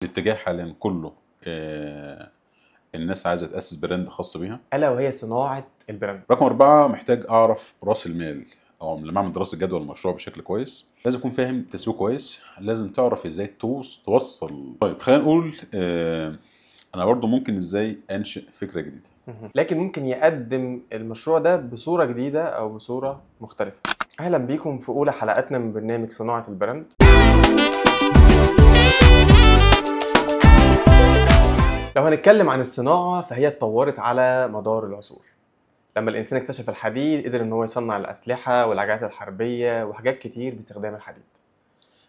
الاتجاه حاليا كله الناس عايزه تاسس براند خاص بيها. الا وهي صناعه البراند. رقم 4 محتاج اعرف راس المال، او لما اعمل دراسه جدوى المشروع بشكل كويس لازم اكون فاهم تسويق كويس، لازم تعرف ازاي توصل. طيب خلينا نقول انا برضو ممكن ازاي انشئ فكره جديده. لكن ممكن يقدم المشروع ده بصوره جديده او بصوره مختلفه. اهلا بيكم في اولى حلقاتنا من برنامج صناعه البراند. لو هنتكلم عن الصناعه فهي اتطورت على مدار العصور. لما الانسان اكتشف الحديد قدر ان هو يصنع الاسلحه والعجلات الحربيه وحاجات كتير باستخدام الحديد.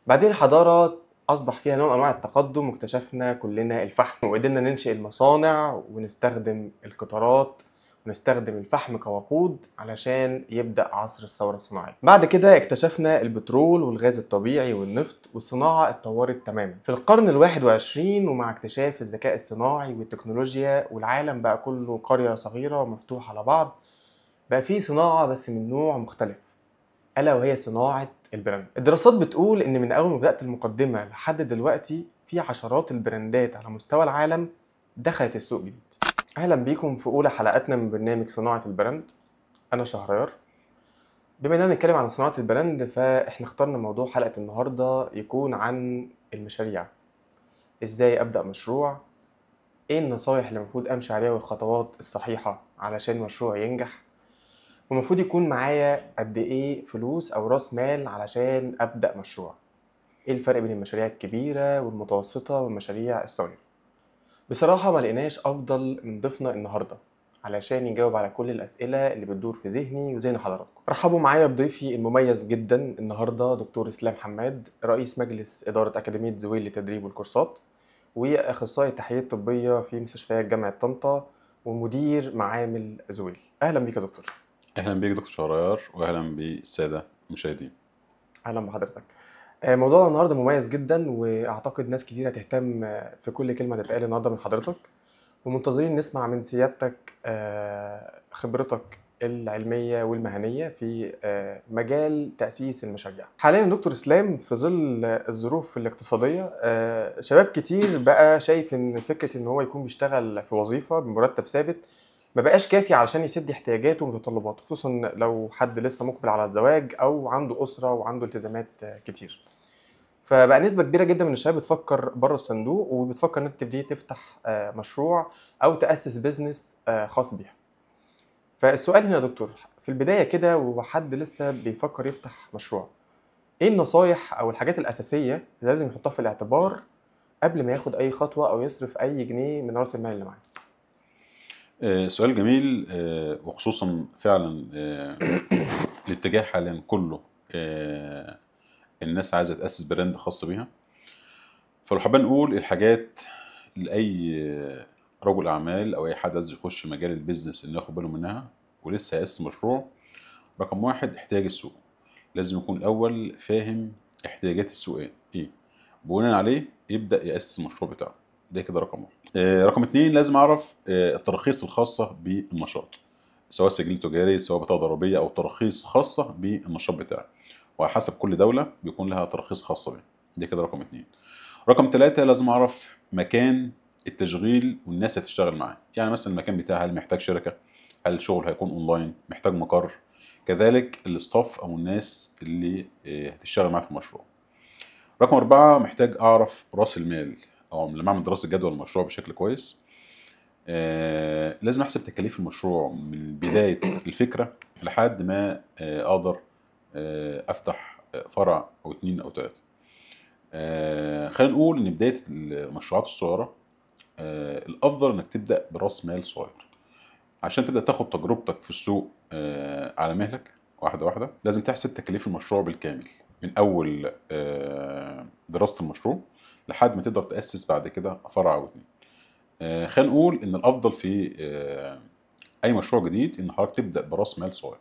بعدين الحضاره اصبح فيها نوع من انواع التقدم واكتشفنا كلنا الفحم وقدرنا ننشئ المصانع ونستخدم القطارات ونستخدم الفحم كوقود علشان يبدأ عصر الثورة الصناعية. بعد كده اكتشفنا البترول والغاز الطبيعي والنفط والصناعة اتطورت تماما. في القرن ال21 ومع اكتشاف الذكاء الصناعي والتكنولوجيا والعالم بقى كله قرية صغيرة ومفتوحة على بعض، بقى فيه صناعة بس من نوع مختلف، ألا وهي صناعة البراند. الدراسات بتقول إن من أول ما بدأت المقدمة لحد دلوقتي في عشرات البراندات على مستوى العالم دخلت السوق جديد. أهلا بيكم في أولى حلقاتنا من برنامج صناعة البراند. أنا شهريار. بما إننا نتكلم عن صناعة البراند فإحنا اخترنا موضوع حلقة النهاردة يكون عن المشاريع. إزاي أبدأ مشروع؟ إيه النصايح اللي المفروض أمشي عليها والخطوات الصحيحة علشان المشروع ينجح؟ ومفروض يكون معايا قد ايه فلوس او راس مال علشان ابدا مشروع؟ ايه الفرق بين المشاريع الكبيره والمتوسطه والمشاريع الصغيره؟ بصراحه ما لقيناش افضل من ضيفنا النهارده علشان يجاوب على كل الاسئله اللي بتدور في ذهني وذهن حضراتكم. رحبوا معايا بضيفي المميز جدا النهارده دكتور اسلام حماد، رئيس مجلس اداره اكاديميه زويل للتدريب والكورسات واخصائي التحاليل الطبيه في مستشفيات جامعه طنطا ومدير معامل زويل. اهلا بيك يا دكتور. اهلا بيك دكتور شهريار، واهلا بالساده المشاهدين. اهلا بحضرتك. موضوعنا النهارده مميز جدا واعتقد ناس كتير هتهتم في كل كلمه هتتقال النهارده من حضرتك، ومنتظرين نسمع من سيادتك خبرتك العلميه والمهنيه في مجال تاسيس المشاريع. حاليا دكتور اسلام في ظل الظروف الاقتصاديه شباب كتير بقى شايف ان فكره ان هو يكون بيشتغل في وظيفه بمرتب ثابت ما بقاش كافي علشان يسد احتياجاته ومتطلباته، خصوصا لو حد لسه مقبل على الزواج او عنده اسره وعنده التزامات كتير. فبقى نسبه كبيره جدا من الشباب بتفكر بره الصندوق وبتفكر انك تبتدي تفتح مشروع او تاسس بيزنس خاص بيها. فالسؤال هنا يا دكتور، في البدايه كده وحد لسه بيفكر يفتح مشروع، ايه النصايح او الحاجات الاساسيه اللي لازم يحطها في الاعتبار قبل ما ياخد اي خطوه او يصرف اي جنيه من راس المال اللي معاه؟ سؤال جميل، وخصوصا فعلا الاتجاه حاليا كله الناس عايزه تاسس براند خاص بيها. فلو حابين نقول الحاجات لاي رجل اعمال او اي حد عايز يخش مجال البيزنس انه ياخد باله منها ولسه هيأسس مشروع. رقم 1 احتياج السوق، لازم يكون الاول فاهم احتياجات السوق ايه، بناء عليه يبدأ يأسس المشروع بتاعه. ده كده رقم 1. رقم 2 لازم اعرف التراخيص الخاصة بالنشاط، سواء سجل تجاري سواء بطاقة ضريبية او تراخيص خاصة بالنشاط بتاعه، وعلى حسب كل دولة بيكون لها تراخيص خاصة بيها. ده كده رقم 2. رقم 3 لازم اعرف مكان التشغيل والناس اللي هتشتغل معاه، يعني مثلا المكان بتاعي هل محتاج شركة، هل الشغل هيكون اونلاين، محتاج مقر، كذلك الاستاف او الناس اللي هتشتغل معاه في المشروع. رقم 4 محتاج اعرف راس المال، او لما اعمل دراسة جدوى المشروع بشكل كويس لازم احسب تكاليف المشروع من بداية الفكرة لحد ما اقدر افتح فرع او 2 او 3. خلينا نقول ان بدايه المشروعات الصغيره الافضل انك تبدا براس مال صغير عشان تبدا تاخد تجربتك في السوق على مهلك واحده واحده. لازم تحسب تكاليف المشروع بالكامل من اول دراسه المشروع لحد ما تقدر تاسس بعد كده فرع او 2. خلينا نقول ان الافضل في اي مشروع جديد ان حضرتك تبدا براس مال صغير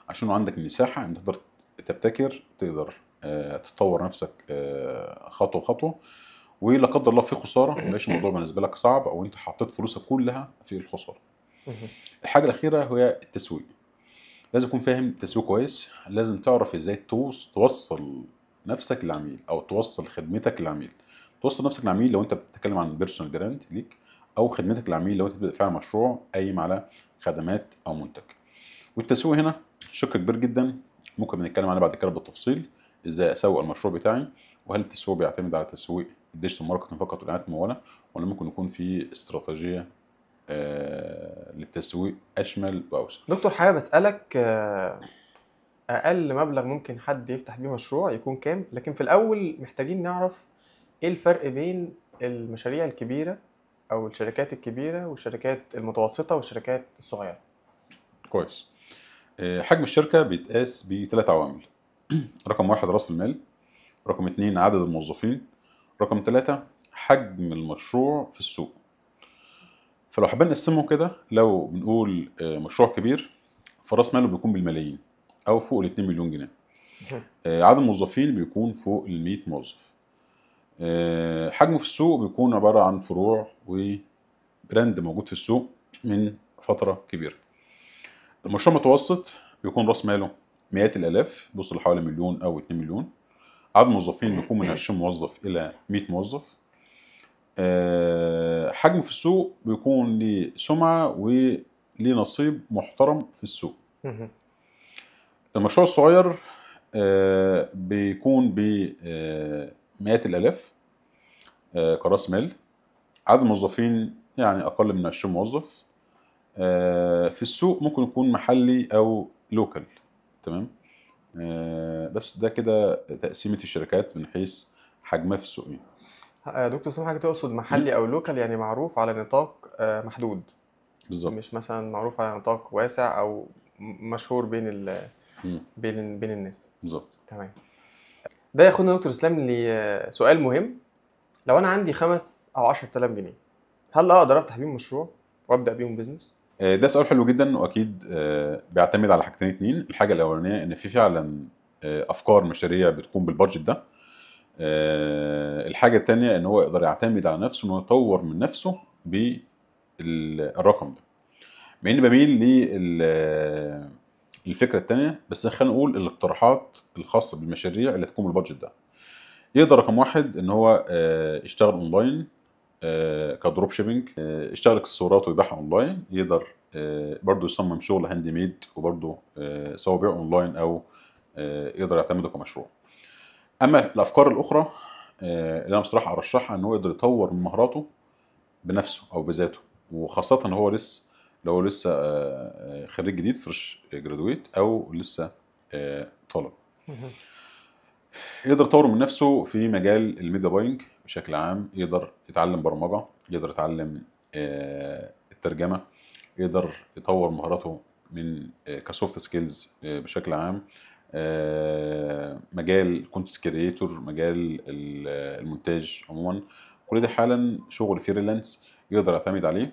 عشان عندك مساحه ان تقدر تبتكر، تقدر تطور نفسك خطوه خطوه، ولا قدر الله في خساره مبقاش الموضوع بالنسبه لك صعب او انت حطيت فلوسك كلها في الخساره. الحاجه الاخيره هي التسويق، لازم تكون فاهم تسويق كويس، لازم تعرف ازاي توصل نفسك للعميل او توصل خدمتك للعميل. توصل نفسك للعميل لو انت بتتكلم عن بيرسونال براند ليك، او خدمتك للعميل لو انت بتبدا فعلا مشروع قايم على خدمات او منتج. والتسويق هنا شق كبير جدا، ممكن بنتكلم عليه بعد كده بالتفصيل، ازاي اسوق المشروع بتاعي، وهل التسويق بيعتمد على تسويق الديجيتال ماركتنج فقط والاعلانات المموله، ولا ممكن يكون في استراتيجيه للتسويق اشمل واوسع. دكتور حابب اسالك اقل مبلغ ممكن حد يفتح بيه مشروع يكون كام؟ لكن في الاول محتاجين نعرف ايه الفرق بين المشاريع الكبيره او الشركات الكبيره والشركات المتوسطه والشركات الصغيره. كويس. حجم الشركه بيتقاس بثلاث عوامل. رقم واحد راس المال، رقم اتنين عدد الموظفين، رقم ثلاثة حجم المشروع في السوق. فلو حابين نقسمه كده، لو بنقول مشروع كبير فراس ماله بيكون بالملايين او فوق ال 2 مليون جنيه. عدد الموظفين بيكون فوق ال 100 موظف. حجمه في السوق بيكون عبارة عن فروع وبراند موجود في السوق من فترة كبيرة. المشروع المتوسط بيكون راس ماله مئات الالاف، بيوصل لحوالي مليون او 2 مليون. عدد الموظفين بيكون من 20 موظف الى 100 موظف. حجمه في السوق بيكون ليه سمعة وليه نصيب محترم في السوق. المشروع الصغير بيكون بمئات الالاف كراس مال. عدد الموظفين يعني اقل من 20 موظف. في السوق ممكن يكون محلي او لوكال. تمام. بس ده كده تقسيمة الشركات من حيث حجمها في السوق. دكتور سامح، حاجه تقصد محلي او لوكال يعني معروف على نطاق محدود، بالظبط. مش مثلا معروف على نطاق واسع او مشهور مم. بين الناس. بالظبط. تمام. ده ياخدنا دكتور اسلام لسؤال مهم. لو انا عندي 5 او 10,000 جنيه، هل اقدر افتح بيهم مشروع وابدا بيهم بيزنس؟ ده سؤال حلو جدا، واكيد بيعتمد على حاجتين اتنين. الحاجه الاولانيه ان في فعلا افكار مشاريع بتكون بالبادجت ده. الحاجه الثانيه ان هو يقدر يعتمد على نفسه، انه يطور من نفسه بالرقم ده. مع اني بميل للفكره الثانيه، بس خلينا نقول الاقتراحات الخاصه بالمشاريع اللي تكون بالبادجت ده. يقدر رقم واحد ان هو يشتغل اونلاين كدروب شيبنج، يشتغل اكسسوارات ويبيعها اونلاين. يقدر برضه يصمم شغل هاند ميد، وبرضه سواء بيع اونلاين او يقدر يعتمده كمشروع. اما الافكار الاخرى اللي انا بصراحه ارشحها ان هو يقدر يطور من مهاراته بنفسه او بذاته، وخاصه ان هو لو هو لسه خريج جديد فريش جرادويت، او لسه طالب. يقدر يطور من نفسه في مجال الميديا باينج بشكل عام. يقدر يتعلم برمجة، يقدر يتعلم الترجمة، يقدر يطور مهاراته من كسوفت سكيلز بشكل عام. مجال كونتنت كريتور، مجال المونتاج عموما، كل ده حالا شغل فريلانس يقدر يعتمد عليه.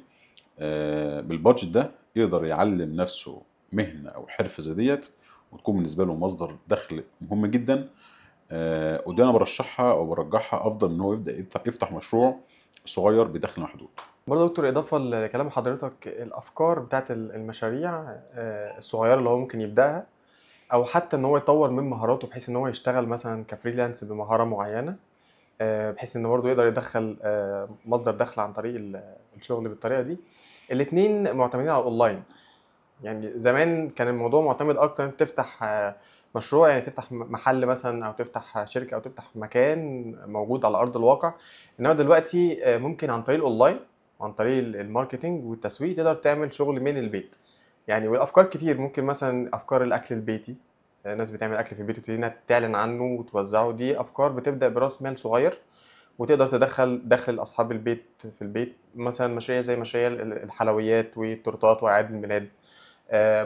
بالبادجت ده يقدر يعلم نفسه مهنة او حرفة زي ديت، وتكون بالنسبة له مصدر دخل مهم جدا. ودي انا برشحها او برجحها افضل من هو يبدا يفتح مشروع صغير بدخل محدود. برضه دكتور، اضافه لكلام حضرتك، الافكار بتاعت المشاريع الصغيره اللي هو ممكن يبداها، او حتى ان هو يطور من مهاراته بحيث ان هو يشتغل مثلا كفريلانس بمهاره معينه، بحيث ان برضه يقدر يدخل مصدر دخل عن طريق الشغل بالطريقه دي. الاتنين معتمدين على الاونلاين. يعني زمان كان الموضوع معتمد اكتر ان تفتح مشروع، يعني تفتح محل مثلا او تفتح شركه او تفتح مكان موجود على ارض الواقع. انما دلوقتي ممكن عن طريق الاونلاين وعن طريق الماركتينج والتسويق تقدر تعمل شغل من البيت. يعني والافكار كتير، ممكن مثلا افكار الاكل البيتي، ناس بتعمل اكل في البيت وتبتدي انها تعلن عنه وتوزعه. دي افكار بتبدا براس مال صغير وتقدر تدخل دخل اصحاب البيت في البيت. مثلا مشاريع زي مشاريع الحلويات والتورتات واعياد الميلاد،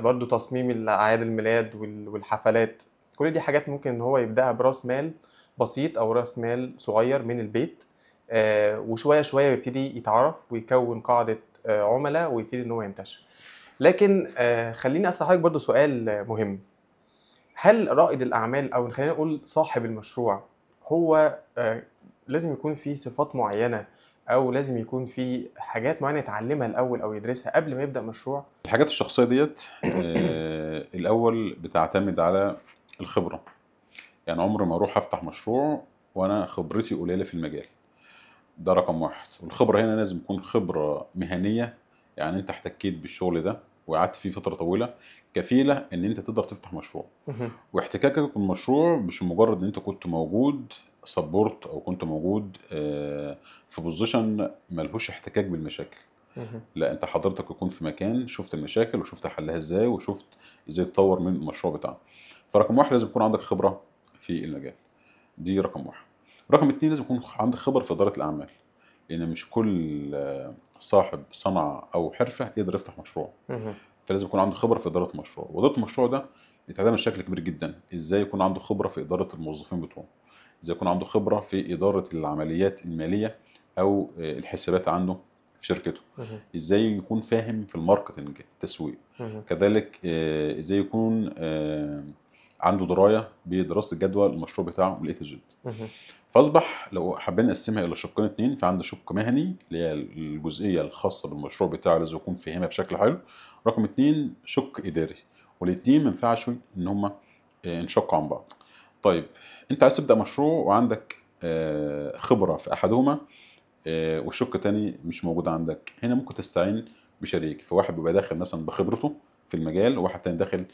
برضو تصميم اعياد الميلاد والحفلات. كل دي حاجات ممكن ان هو يبداها براس مال بسيط او راس مال صغير من البيت، وشويه شويه يبتدي يتعرف ويكون قاعده عملاء ويبتدي ان هو ينتشر. لكن خليني اسال حضرتك برضو سؤال مهم. هل رائد الاعمال او خلينا نقول صاحب المشروع هو لازم يكون فيه صفات معينه، او لازم يكون فيه حاجات معينه يتعلمها الاول او يدرسها قبل ما يبدا مشروع؟ الحاجات الشخصيه ديت الاول بتعتمد على الخبره. يعني عمري ما اروح افتح مشروع وانا خبرتي قليله في المجال. ده رقم واحد. والخبرة هنا لازم تكون خبرة مهنية، يعني انت احتكيت بالشغل ده وقعدت فيه فترة طويلة، كفيلة ان انت تقدر تفتح مشروع. مهم. واحتكاكك بالمشروع مش مجرد ان انت كنت موجود سبورت او كنت موجود في بوزيشن ملهوش احتكاك بالمشاكل. مهم. لا، انت حضرتك يكون في مكان شفت المشاكل وشفت حلها ازاي وشفت ازاي تطور من المشروع بتاعك. فرقم واحد لازم يكون عندك خبرة في المجال، دي رقم واحد. رقم اتنين لازم يكون عندك خبرة في إدارة الأعمال، لأن مش كل صاحب صنعة أو حرفة يقدر يفتح مشروع. مهم. فلازم يكون عنده خبرة في إدارة المشروع، وإدارة المشروع ده بيتعتمد بشكل كبير جدا إزاي يكون عنده خبرة في إدارة الموظفين بتوعه، إزاي يكون عنده خبرة في إدارة العمليات المالية أو الحسابات عنده في شركته، مهم. إزاي يكون فاهم في الماركتنج التسويق، مهم. كذلك إزاي يكون عنده دراية بدراسة الجدوى المشروع بتاعه من A to Z. مهم. فاصبح لو حابين نقسمها الى شقين اتنين، فعندي شق مهني اللي هي الجزئيه الخاصه بالمشروع بتاعه لازم يكون فاهمها بشكل حلو. رقم اتنين شق اداري، والاتنين ما ينفعش ان هما ينشقوا عن بعض. طيب، انت عايز تبدا مشروع وعندك خبره في احدهما، والشق تاني مش موجود عندك، هنا ممكن تستعين بشريك. فواحد بيبقى داخل مثلا بخبرته في المجال، وواحد تاني داخل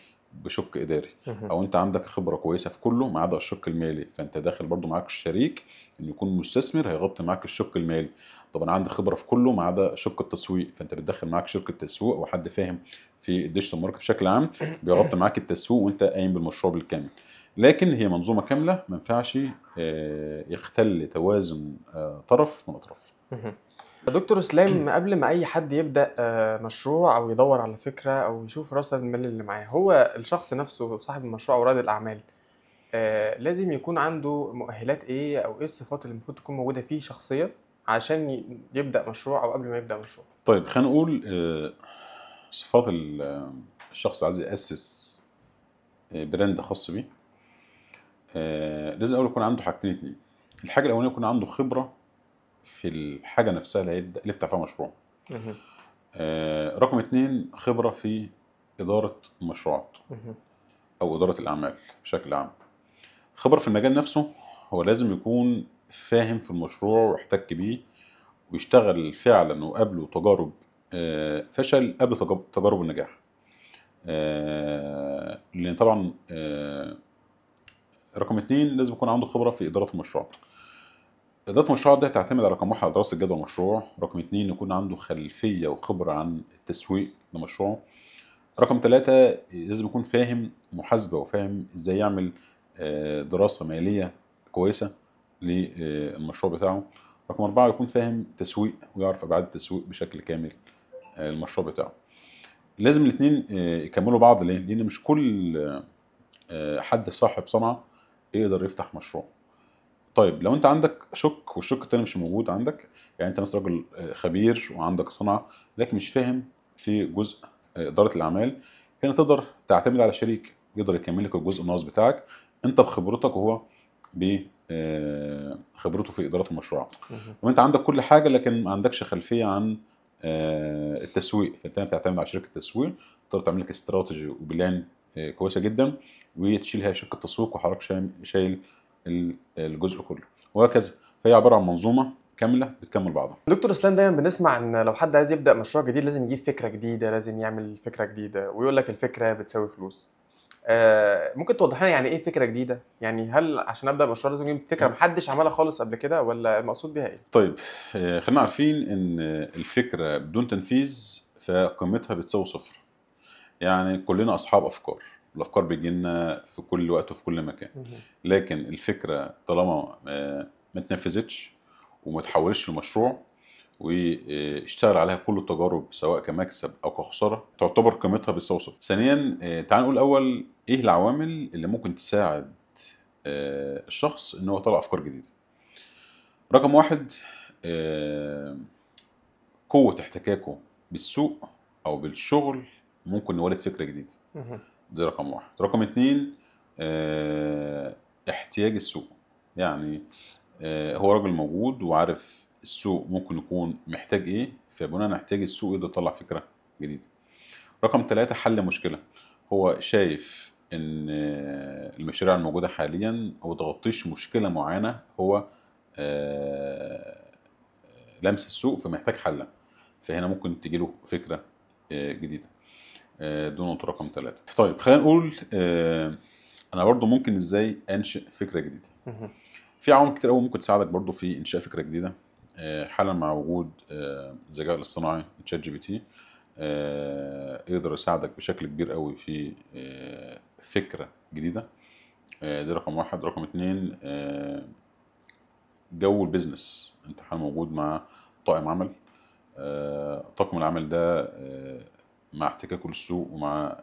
بشق اداري. مهم. او انت عندك خبره كويسه في كله ما عدا الشق المالي، فانت داخل برضو معاك شريك انه يكون مستثمر هيغطي معاك الشق المالي. طب انا عندي خبره في كله ما عدا شق التسويق، فانت بتدخل معاك شركه تسويق وحد فاهم في الديجيتال ماركت بشكل عام بيغطي معاك التسويق وانت قايم بالمشروع بالكامل. لكن هي منظومه كامله، ما ينفعش يختل توازن طرف من اطراف. مهم. دكتور اسلام، قبل ما اي حد يبدا مشروع او يدور على فكره او يشوف راس المال اللي معاه، هو الشخص نفسه صاحب المشروع او رائد الاعمال لازم يكون عنده مؤهلات ايه او ايه الصفات اللي المفروض تكون موجوده فيه شخصيا عشان يبدا مشروع او قبل ما يبدا مشروع؟ طيب، خلينا نقول صفات الشخص عايز يأسس براند خاص بيه. لازم اول يكون عنده حاجتين اتنين. الحاجه الاولانيه يكون عنده خبره في الحاجه نفسها اللي هيبدا اللي يفتح فيها مشروع. مهم. رقم اتنين خبره في اداره المشروعات مهم. او اداره الاعمال بشكل عام. خبره في المجال نفسه، هو لازم يكون فاهم في المشروع واحتك بيه ويشتغل فعلا وقابله تجارب فشل قبل تجارب النجاح. لان طبعا رقم اتنين لازم يكون عنده خبره في اداره المشروعات. إدارة المشروع ده تعتمد على رقم واحد على دراسة جدوى المشروع، رقم اتنين يكون عنده خلفية وخبرة عن التسويق لمشروعه، رقم ثلاثة لازم يكون فاهم محاسبة وفاهم ازاي يعمل دراسة مالية كويسة للمشروع بتاعه، رقم أربعة يكون فاهم تسويق ويعرف أبعاد التسويق بشكل كامل المشروع بتاعه. لازم الاثنين يكملوا بعض، ليه؟ لأن مش كل حد صاحب صنعة يقدر يفتح مشروع. طيب، لو انت عندك شق والشق التاني مش موجود عندك، يعني انت مثلا راجل خبير وعندك صنعه لكن مش فاهم في جزء اداره الاعمال، هنا تقدر تعتمد على شريك يقدر يكمل لك الجزء الناقص بتاعك، انت بخبرتك وهو بخبرته في اداره المشروعات. مهم. وانت عندك كل حاجه لكن ما عندكش خلفيه عن التسويق، فانت بتعتمد على شركه التسويق تقدر تعمل لك استراتيجي وبلان كويسه جدا، وتشيلها شركه تسويق وحضرتك شايل الجزء كله، وهكذا. فهي عباره عن منظومه كامله بتكمل بعضها. دكتور اسلام، دايما بنسمع ان لو حد عايز يبدا مشروع جديد لازم يجيب فكره جديده، لازم يعمل فكره جديده، ويقول لك الفكره بتساوي فلوس. ممكن توضح لنا يعني ايه فكره جديده؟ يعني هل عشان ابدا مشروع لازم اجيب فكره محدش عملها خالص قبل كده، ولا المقصود بيها ايه؟ طيب، خلينا عارفين ان الفكره بدون تنفيذ فقيمتها بتساوي صفر. يعني كلنا اصحاب افكار، الافكار بتجي لنا في كل وقت وفي كل مكان، مهم. لكن الفكره طالما ما اتنفذتش وما تحولش لمشروع واشتغل عليها كل التجارب سواء كمكسب او كخساره، تعتبر قيمتها بتساوي صفر. ثانيا، تعال نقول اول ايه العوامل اللي ممكن تساعد الشخص ان هو يطلع افكار جديده. رقم واحد، قوه احتكاكه بالسوق او بالشغل ممكن يولد فكره جديده. مهم. ده رقم واحد. رقم اتنين، احتياج السوق. يعني هو راجل موجود وعارف السوق ممكن يكون محتاج ايه، فبناء على احتياج السوق يقدر يطلع فكرة جديدة. رقم ثلاثة، حل مشكلة. هو شايف ان المشاريع الموجودة حاليا ما بتغطيش مشكلة معينة هو لمس السوق فمحتاج حل، فهنا ممكن تجي له فكره جديده. دي نقطه رقم 3. طيب خلينا نقول انا برضو ممكن ازاي انشئ فكره جديده. مهم. في عوامل كتير قوي ممكن تساعدك برضو في انشاء فكره جديده. حالا مع وجود الذكاء الاصطناعي تشات جي بي تي يقدر يساعدك بشكل كبير قوي في فكره جديده. دي رقم 1. رقم 2 جو البيزنس، انت حال موجود مع طاقم عمل. طاقم العمل ده مع احتكاكه للسوق ومع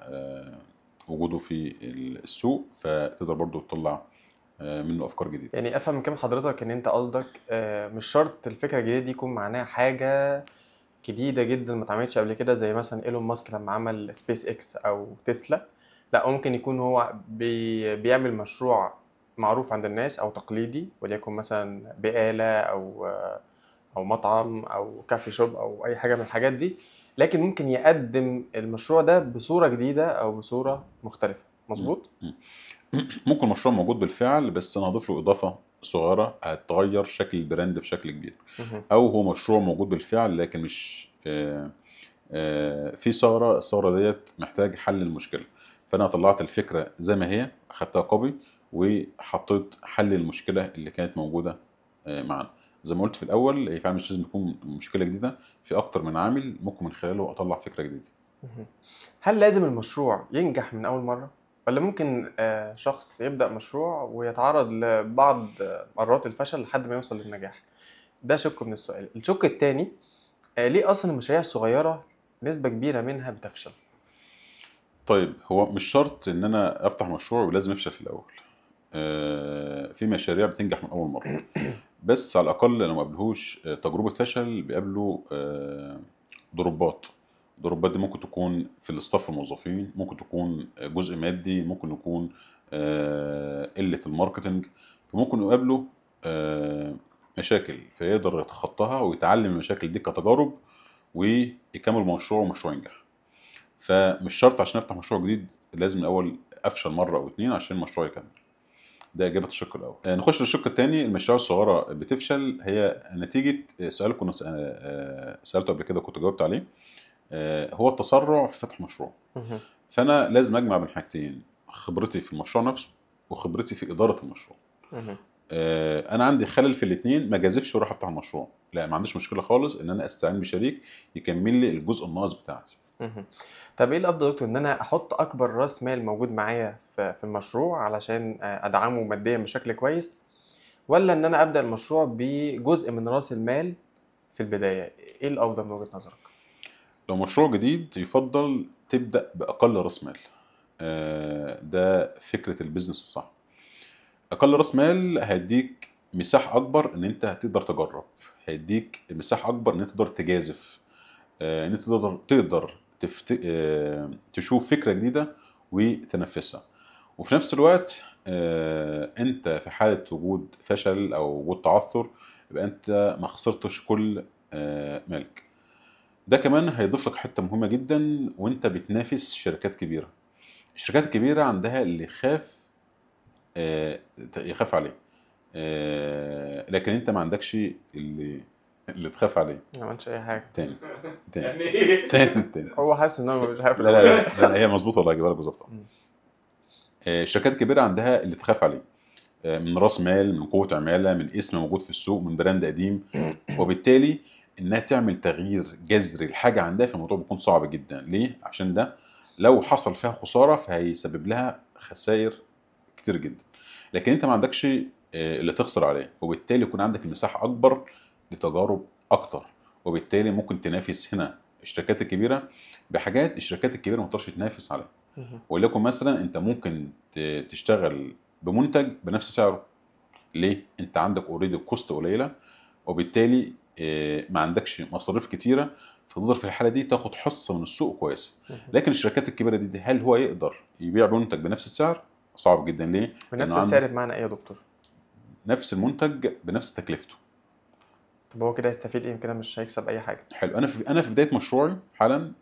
وجوده في السوق، فتقدر برضو تطلع منه افكار جديده. يعني افهم من كلام حضرتك ان انت قصدك مش شرط الفكره الجديده دي يكون معناها حاجه جديده جدا ما اتعملتش قبل كده، زي مثلا ايلون ماسك لما عمل سبيس اكس او تسلا. لا، ممكن يكون هو بيعمل مشروع معروف عند الناس او تقليدي، وليكن مثلا بقاله او مطعم او كافي شوب او اي حاجه من الحاجات دي، لكن ممكن يقدم المشروع ده بصوره جديده او بصوره مختلفه. م- مظبوط. م. ممكن مشروع موجود بالفعل بس انا هضيف له اضافه صغيره هتغير شكل البراند بشكل كبير، مهم. او هو مشروع موجود بالفعل لكن مش في ثغره، الثغره ديت محتاج حل المشكله، فانا طلعت الفكره زي ما هي، اخدتها كوبي وحطيت حل المشكله اللي كانت موجوده معانا. زي ما قلت في الاول، هي فعلا مش لازم تكون مشكله جديده، في اكتر من عامل ممكن من خلاله اطلع فكره جديده. مهم. هل لازم المشروع ينجح من أول مرة؟ ولا ممكن شخص يبدأ مشروع ويتعرض لبعض مرات الفشل لحد ما يوصل للنجاح؟ ده شق من السؤال. الشق التاني، ليه أصلا المشاريع الصغيرة نسبة كبيرة منها بتفشل؟ طيب هو مش شرط ان انا افتح مشروع ولازم افشل في الاول. في مشاريع بتنجح من اول مره، بس على الاقل لو ما قابلهوش تجربه فشل بيقابلوا ضربات. الضربات دي ممكن تكون في الاستاف الموظفين، ممكن تكون جزء مادي، ممكن يكون قله الماركتنج، فممكن يقابله مشاكل فيقدر يتخطاها ويتعلم المشاكل دي كتجارب ويكمل مشروع ومشروع ينجح. فمش شرط عشان افتح مشروع جديد لازم الاول افشل مره او اتنين عشان المشروع يكمل. ده اجابه الشق الاول. نخش للشق الثاني. المشاريع الصغيره بتفشل هي نتيجه سؤال كنا سالته قبل كده كنت جاوبت عليه، هو التسرع في فتح مشروع. مهم. فانا لازم اجمع بين حاجتين، خبرتي في المشروع نفسه وخبرتي في اداره المشروع. مهم. انا عندي خلل في الاثنين، ما جازفش واروح افتح المشروع، لا ما عنديش مشكله خالص ان انا استعين بشريك يكمل لي الجزء الناقص بتاعتي. مهم. طب ايه الافضل يا دكتور، ان انا احط اكبر راس مال موجود معايا في المشروع علشان ادعمه ماديا بشكل كويس، ولا ان انا ابدا المشروع بجزء من راس المال في البدايه؟ ايه الافضل من وجهة نظرك؟ لو مشروع جديد يفضل تبدا باقل راس مال. ده فكره البيزنس الصح. اقل راس مال هيديك مساحه اكبر ان انت تقدر تجرب، هيديك مساحه اكبر ان انت تقدر تجازف، ان انت تقدر تشوف فكره جديده وتنفذها. وفي نفس الوقت انت في حاله وجود فشل او وجود تعثر يبقى انت ما خسرتش كل مالك. ده كمان هيضيف لك حته مهمه جدا وانت بتنافس شركات كبيره. الشركات الكبيره عندها اللي يخاف عليه، لكن انت ما عندكش اللي تخاف عليه. ما عملتش اي حاجه. تاني تاني يعني ايه؟ تاني. هو حاسس ان هو مش عارف لا لا لا, لا هي مظبوطه والله، هجيبها لك بالظبط. مم. الشركات الكبيره عندها اللي تخاف عليه، من راس مال، من قوه عماله، من اسم موجود في السوق، من براند قديم، وبالتالي انها تعمل تغيير جذري لحاجه عندها في الموضوع بيكون صعب جدا. ليه؟ عشان ده لو حصل فيها خساره فهيسبب لها خسائر كتير جدا، لكن انت ما عندكش اللي تخسر عليه، وبالتالي يكون عندك المساحه اكبر لتجارب اكتر، وبالتالي ممكن تنافس هنا الشركات الكبيره بحاجات الشركات الكبيره ما تقدرش تنافس عليها. مهم. ولكن مثلا انت ممكن تشتغل بمنتج بنفس سعره. ليه؟ انت عندك اوريدي كوست قليله، وبالتالي ما عندكش مصاريف كتيره، فتقدر في الحاله دي تاخد حصه من السوق كويسه. مهم. لكن الشركات الكبيره دي هل هو يقدر يبيع منتج بنفس السعر؟ صعب جدا. ليه؟ بنفس لانه عنده السعر بمعنى ايه يا دكتور؟ نفس المنتج بنفس تكلفته. طب هو كده هيستفيد ايه؟ كده مش هيكسب اي حاجه. حلو. انا في بدايه مشروعي حالا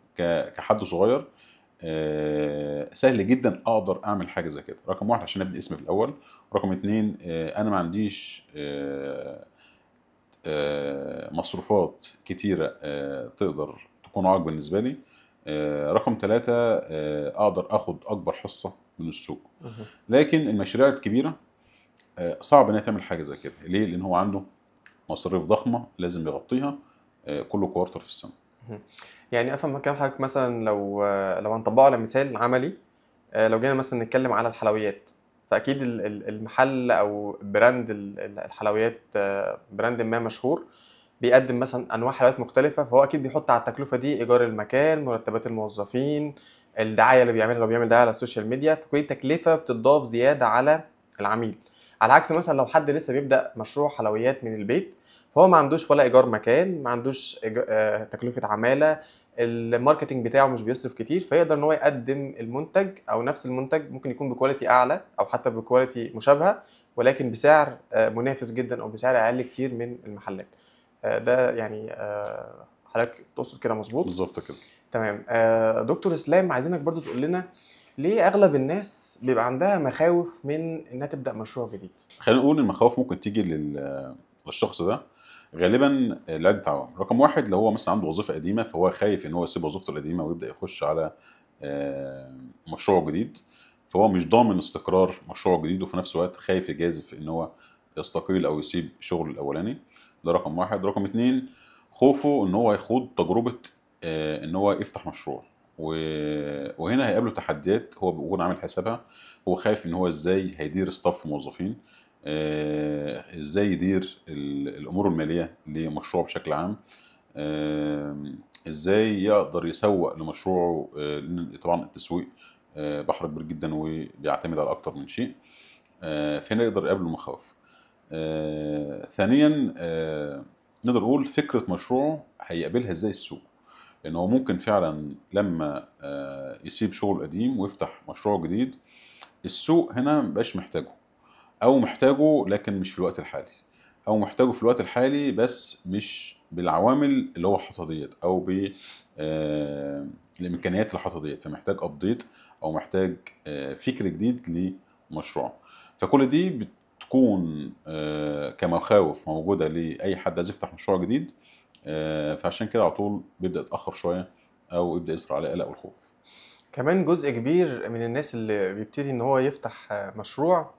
كحد صغير، سهل جدا اقدر اعمل حاجه زي كده. رقم واحد عشان ابني اسمي في الاول، رقم اتنين انا ما عنديش مصروفات كتيرة تقدر تكون عائق بالنسبة لي. رقم 3 أقدر آخد أكبر حصة من السوق. مهم. لكن المشاريع الكبيرة صعب إنها تعمل حاجة زي كده. ليه؟ لأن هو عنده مصاريف ضخمة لازم يغطيها كل كوارتر في السنة. مهم. يعني افهم مكان حضرتك مثلا لو هنطبقه على مثال عملي، لو جينا مثلا نتكلم على الحلويات، فاكيد المحل او براند الحلويات، براند ما مشهور بيقدم مثلا انواع حلويات مختلفه، فهو اكيد بيحط على التكلفه دي ايجار المكان، مرتبات الموظفين، الدعايه اللي بيعملها لو بيعمل دعايه على السوشيال ميديا، فكل تكلفه بتضاف زياده على العميل. على عكس مثلا لو حد لسه بيبدا مشروع حلويات من البيت، فهو ما عندوش ولا ايجار مكان، ما عندوش تكلفه عماله، الماركتنج بتاعه مش بيصرف كتير، فيقدر ان هو يقدم المنتج او نفس المنتج ممكن يكون بكواليتي اعلى او حتى بكواليتي مشابهه، ولكن بسعر منافس جدا او بسعر اقل كتير من المحلات. ده يعني حضرتك تقصد كده مظبوط؟ بالظبط كده. تمام. دكتور اسلام، عايزينك برضو تقول لنا ليه اغلب الناس بيبقى عندها مخاوف من انها تبدا مشروع جديد؟ خلينا نقول المخاوف ممكن تيجي للشخص ده غالبا لعدة عوامل. رقم واحد، لو هو مثلا عنده وظيفة قديمة فهو خايف ان هو يسيب وظيفته القديمة ويبدأ يخش على مشروع جديد، فهو مش ضامن استقرار مشروع جديد، وفي نفس الوقت خايف يجازف ان هو يستقيل او يسيب شغل الاولاني. ده رقم واحد. رقم اتنين، خوفه ان هو يخوض تجربة ان هو يفتح مشروع، وهنا هيقابله تحديات هو بيكون عامل حسابها. هو خايف ان هو ازاي هيدير ستاف موظفين، ازاي يدير الامور الماليه لمشروع بشكل عام، ازاي يقدر يسوق لمشروعه، لان طبعا التسويق بحر كبير جدا وبيعتمد على اكتر من شيء. فهنا يقدر يقابله مخاوف. ثانيا، نقدر نقول فكره مشروعه هيقابلها ازاي السوق، لان هو ممكن فعلا لما يسيب شغل قديم ويفتح مشروع جديد، السوق هنا مبقاش محتاجه، او محتاجه لكن مش في الوقت الحالي، او محتاجه في الوقت الحالي بس مش بالعوامل اللي هو حاططها ديت، او الامكانيات اللي حاططها ديت، فمحتاج ابديت او محتاج فكر جديد لمشروع. فكل دي بتكون كمخاوف موجوده لاي حد عايز يفتح مشروع جديد. فعشان كده على طول بيبدا يتاخر شويه او يبدا يظهر عليه قلق والخوف. كمان جزء كبير من الناس اللي بيبتدي ان هو يفتح مشروع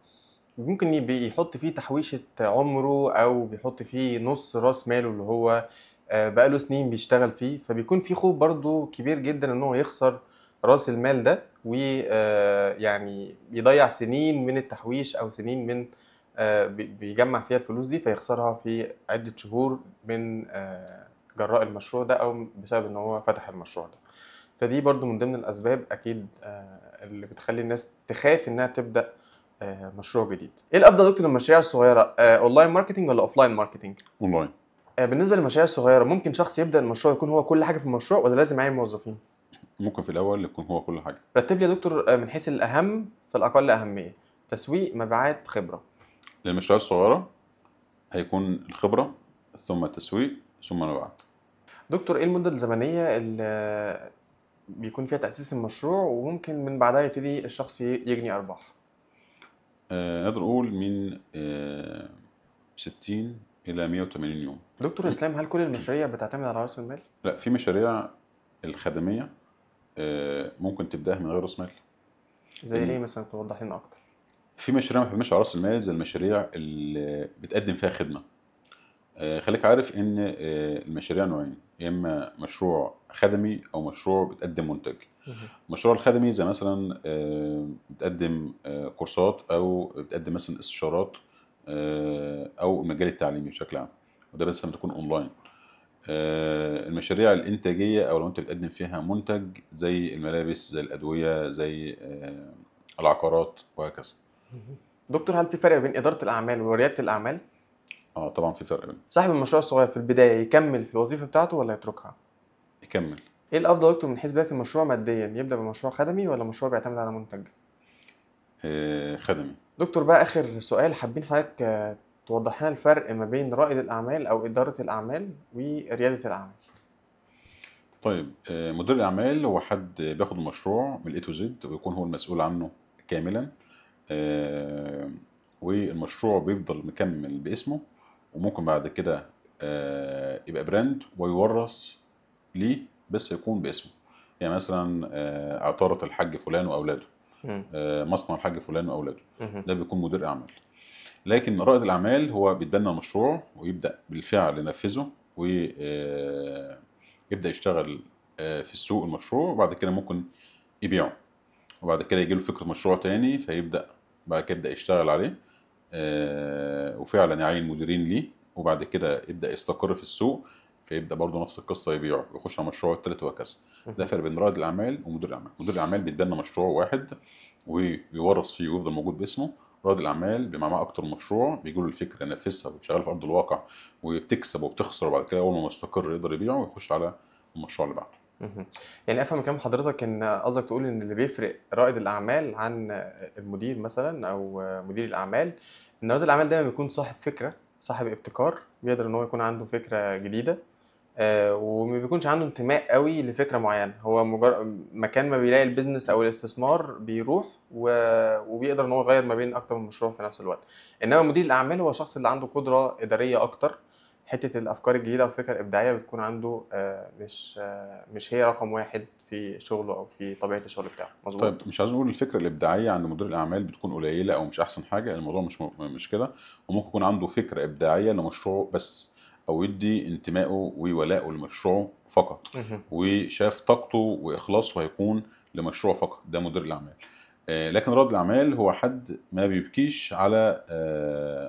ممكن يحط فيه تحويشة عمره أو بيحط فيه نص راس ماله اللي هو بقاله سنين بيشتغل فيه، فبيكون في خوف برضو كبير جدا إن هو يخسر راس المال ده، ويعني يضيع سنين من التحويش أو سنين من بيجمع فيها الفلوس دي فيخسرها في عدة شهور من جراء المشروع ده أو بسبب إن هو فتح المشروع ده. فدي برضو من ضمن الأسباب أكيد اللي بتخلي الناس تخاف إنها تبدأ مشروع جديد. ايه الافضل يا دكتور للمشاريع الصغيره، اونلاين ماركتنج ولا اوفلاين ماركتنج؟ اونلاين. بالنسبه للمشاريع الصغيره ممكن شخص يبدا المشروع يكون هو كل حاجه في المشروع ولا لازم يعين موظفين؟ ممكن في الاول يكون هو كل حاجه. رتب لي يا دكتور من حيث الاهم فالاقل اهميه: تسويق، مبيعات، خبره. للمشاريع الصغيره هيكون الخبره، ثم التسويق، ثم المبيعات. دكتور، ايه المده الزمنيه اللي بيكون فيها تاسيس المشروع وممكن من بعدها يبتدي الشخص يجني ارباح؟ نقدر نقول من 60 إلى 180 يوم. دكتور اسلام، هل كل المشاريع بتعتمد على راس المال؟ لا، في مشاريع الخدمية ممكن تبدأها من غير رأس مال. زي ايه مثلا، توضح لنا اكتر؟ في مشاريع ما بتعتمدش على رأس المال زي المشاريع اللي بتقدم فيها خدمة. خليك عارف إن المشاريع نوعين، يا إما مشروع خدمي أو مشروع بتقدم منتج. المشروع الخدمي زي مثلا بتقدم كورسات أو بتقدم مثلا استشارات أو المجال التعليمي بشكل عام، وده بس لما تكون أونلاين. المشاريع الإنتاجية أو لو أنت بتقدم فيها منتج زي الملابس، زي الأدوية، زي العقارات وهكذا. دكتور، هل في فرق بين اداره الاعمال ورياده الاعمال؟ طبعا في فرق بين. صاحب المشروع الصغير في البدايه يكمل في الوظيفه بتاعته ولا يتركها؟ يكمل. ايه الافضل يا دكتور من حيث بدايه المشروع ماديا، يبدا بمشروع خدمي ولا مشروع بيعتمد على منتج؟ خدمي. دكتور بقى، اخر سؤال، حابين حضرتك توضح لنا الفرق ما بين رائد الاعمال او اداره الاعمال ورياده الاعمال. طيب، مدير الأعمال هو حد بياخد المشروع من A to Z ويكون هو المسؤول عنه كاملا، والمشروع بيفضل مكمل باسمه، وممكن بعد كده يبقى براند ويورث ليه، بس يكون باسمه. يعني مثلا عطارة الحاج فلان وأولاده، مم. مصنع الحاج فلان وأولاده، مهم. ده بيكون مدير أعمال. لكن رائد الأعمال هو بيتبنى مشروع ويبدأ بالفعل ينفذه، ويبدأ يشتغل في السوق المشروع، وبعد كده ممكن يبيعه، وبعد كده يجي له فكرة مشروع تاني فيبدأ بعد كده يبدأ يشتغل عليه، وفعلا يعين مديرين ليه، وبعد كده يبدأ يستقر في السوق، فيبدأ برضه نفس القصة يبيعه ويخش على مشروع التالت وهكذا. ده مهم. فرق بين رائد الأعمال ومدير الأعمال. مدير الأعمال بيتبنى مشروع واحد ويورث فيه ويفضل موجود باسمه. رائد الأعمال بيبقى معاه أكتر مشروع، بيجي له الفكرة ينفذها ويشتغل في أرض الواقع، وبتكسب وبتخسر، وبعد كده أول ما يستقر يقدر يبيعه ويخش على المشروع اللي بعده. مهم. يعني افهم من كلام حضرتك ان قصدك تقول ان اللي بيفرق رائد الاعمال عن المدير مثلا او مدير الاعمال، ان رائد الاعمال دايما بيكون صاحب فكره، صاحب ابتكار، بيقدر ان هو يكون عنده فكره جديده، وما بيكونش عنده انتماء قوي لفكره معينه. هو مجرد مكان ما بيلاقي البيزنس او الاستثمار بيروح وبيقدر ان هو يغير ما بين اكتر من مشروع في نفس الوقت. انما مدير الاعمال هو الشخص اللي عنده قدره اداريه اكتر، حته الافكار الجديده والفكره الابداعيه بتكون عنده مش هي رقم واحد في شغله او في طبيعه الشغل بتاعه. طيب مظبوط. مش عايز نقول الفكرة الإبداعية عند مدير الأعمال بتكون قليلة أو مش أحسن حاجة، الموضوع مش كده. وممكن يكون عنده فكرة إبداعية لمشروع بس، أو يدي انتمائه وولائه لمشروع فقط، مهم. وشاف طاقته وإخلاصه هيكون لمشروع فقط، ده مدير الأعمال. لكن رائد الأعمال هو حد ما بيبكيش على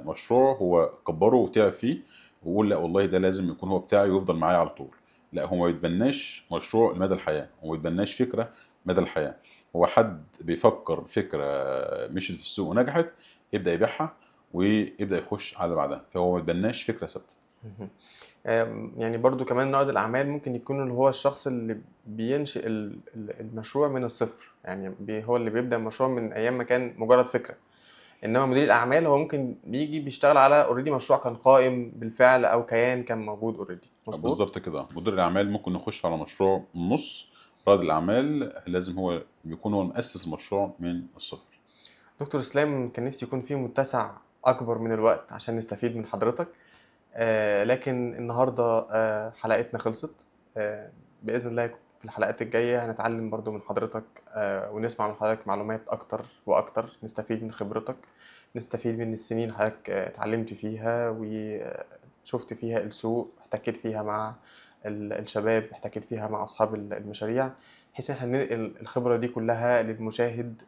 مشروع هو كبره وتعب فيه، ويقول لا والله ده لازم يكون هو بتاعي ويفضل معايا على طول. لا، هو ما يتبناش مشروع لمدى الحياة، هو ما يتبناش فكرة مدى الحياة. هو حد بيفكر فكرة مشيت في السوق ونجحت، يبدأ يبيعها ويبدأ يخش على اللي بعدها، فهو ما يتبناش فكرة ثابتة. مهم. يعني برضو كمان رائد الأعمال ممكن يكون اللي هو الشخص اللي بينشئ المشروع من الصفر، يعني هو اللي بيبدأ المشروع من أيام ما كان مجرد فكرة. إنما مدير الأعمال هو ممكن بيجي بيشتغل على اوريدي مشروع كان قائم بالفعل أو كيان كان موجود اوريدي. مظبوط؟ بالظبط كده. مدير الأعمال ممكن نخش على مشروع من النص، رائد الأعمال لازم هو بيكون هو مؤسس المشروع من الصفر. دكتور إسلام، كان نفسي يكون في متسع أكبر من الوقت عشان نستفيد من حضرتك، لكن النهاردة حلقتنا خلصت. بإذن الله في الحلقات الجاية هنتعلم برضو من حضرتك، ونسمع من حضرتك معلومات أكتر وأكتر، نستفيد من خبرتك، نستفيد من السنين اللي حضرتك اتعلمت فيها وشفت فيها السوق، احتكيت فيها مع الشباب، احتكيت فيها مع أصحاب المشاريع، بحيث إن احنا ننقل الخبرة دي كلها للمشاهد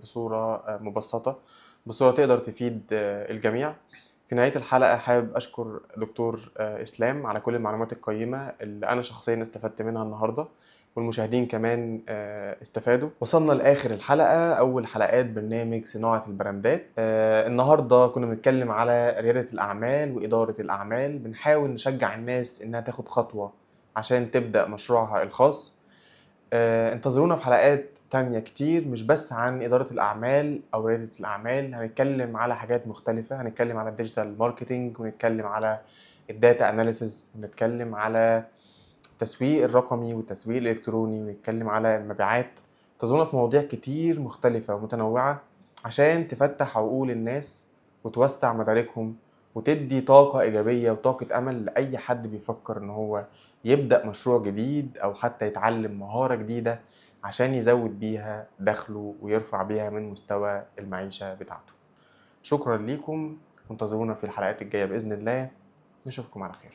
بصورة مبسطة، بصورة تقدر تفيد الجميع. في نهاية الحلقة حابب أشكر دكتور إسلام على كل المعلومات القيمة اللي أنا شخصيا استفدت منها النهاردة، والمشاهدين كمان استفادوا. وصلنا لآخر الحلقة، أول حلقات برنامج صناعة البراندات. النهاردة كنا بنتكلم على ريادة الأعمال وإدارة الأعمال، بنحاول نشجع الناس إنها تاخد خطوة عشان تبدأ مشروعها الخاص. انتظرونا في حلقات تانية كتير، مش بس عن إدارة الأعمال أو ريادة الأعمال، هنتكلم على حاجات مختلفة، هنتكلم على الديجيتال ماركتينج، ونتكلم على الداتا أناليسز، ونتكلم على التسويق الرقمي والتسويق الإلكتروني، ونتكلم على المبيعات. انتظرونا في مواضيع كتير مختلفة ومتنوعة عشان تفتح عقول الناس وتوسع مداركهم، وتدي طاقة إيجابية وطاقة أمل لأي حد بيفكر إن هو يبدأ مشروع جديد أو حتى يتعلم مهارة جديدة عشان يزود بيها دخله ويرفع بيها من مستوى المعيشة بتاعته. شكرا ليكم، وانتظرونا في الحلقات الجاية بإذن الله. نشوفكم على خير.